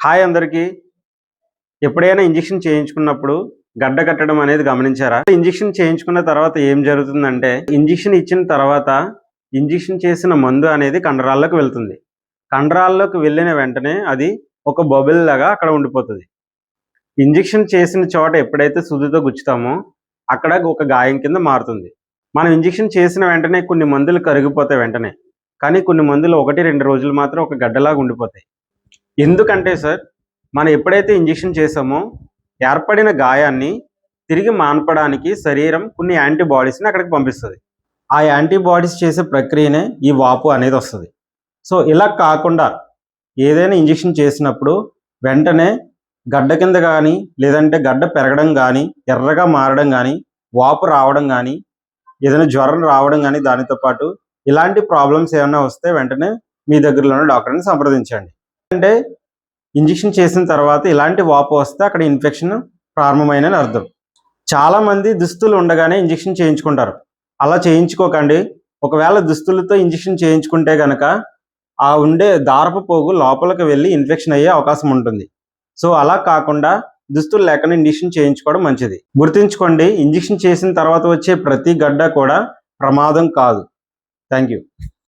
Hi అందరికీ. ఎప్పుడైనా injection చేయించుకున్నప్పుడు గడ్డ కట్టడం అనేది గమనించారా? ఇంజెక్షన్ చేయించుకున్న తర్వాత ఏం జరుగుతుందంటే, ఇంజెక్షన్ ఇచ్చిన తర్వాత ఇంజెక్షన్ చేసిన మందు అనేది కండరాల్లోకి వెళ్తుంది. కండరాల్లోకి వెళ్ళిన వెంటనే అది ఒక బబుల్ లాగా అక్కడ ఉండిపోతుంది. ఇంజెక్షన్ చేసిన చోట ఎప్పుడైతే సూదితో గుచ్చుతామో అక్కడ ఒక గాయం కింద మారుతుంది. మనం ఇంజెక్షన్ చేసిన వెంటనే కొన్ని మందులు కరిగిపోతాయి వెంటనే, కానీ కొన్ని మందులు 1-2 రోజులు మాత్రం ఒక గడ్డలాగా ఉండిపోతాయి. ఎందుకంటే సార్, మనం ఎప్పుడైతే ఇంజెక్షన్ చేసామో ఏర్పడిన గాయాన్ని తిరిగి మాన్పడానికి శరీరం కొన్ని యాంటీబాడీస్ని అక్కడికి పంపిస్తుంది. ఆ యాంటీబాడీస్ చేసే ప్రక్రియనే ఈ వాపు అనేది వస్తుంది. సో ఇలా కాకుండా ఏదైనా ఇంజెక్షన్ చేసినప్పుడు వెంటనే గడ్డ కింద కానీ, లేదంటే గడ్డ పెరగడం కానీ, ఎర్రగా మారడం కానీ, వాపు రావడం కానీ, ఏదైనా జ్వరం రావడం కానీ, దానితో పాటు ఇలాంటి ప్రాబ్లమ్స్ ఏమైనా వస్తే వెంటనే మీ దగ్గరలోని డాక్టర్ని సంప్రదించండి. అంటే ఇంజెక్షన్ చేసిన తర్వాత ఇలాంటి వాపు వస్తే అక్కడ ఇన్ఫెక్షన్ ప్రారంభమైన అర్థం. చాలామంది దుస్తులు ఉండగానే ఇంజెక్షన్ చేయించుకుంటారు. అలా చేయించుకోకండి. ఒకవేళ దుస్తులతో ఇంజెక్షన్ చేయించుకుంటే కనుక ఆ ఉండే దారపు పోగు లోపలికి వెళ్ళి ఇన్ఫెక్షన్ అయ్యే అవకాశం ఉంటుంది. సో అలా కాకుండా దుస్తులు లేకుండా ఇంజెక్షన్ చేయించుకోవడం మంచిది. గుర్తుంచుకోండి, ఇంజెక్షన్ చేసిన తర్వాత వచ్చే ప్రతి గడ్డ కూడా ప్రమాదం కాదు. Thank you.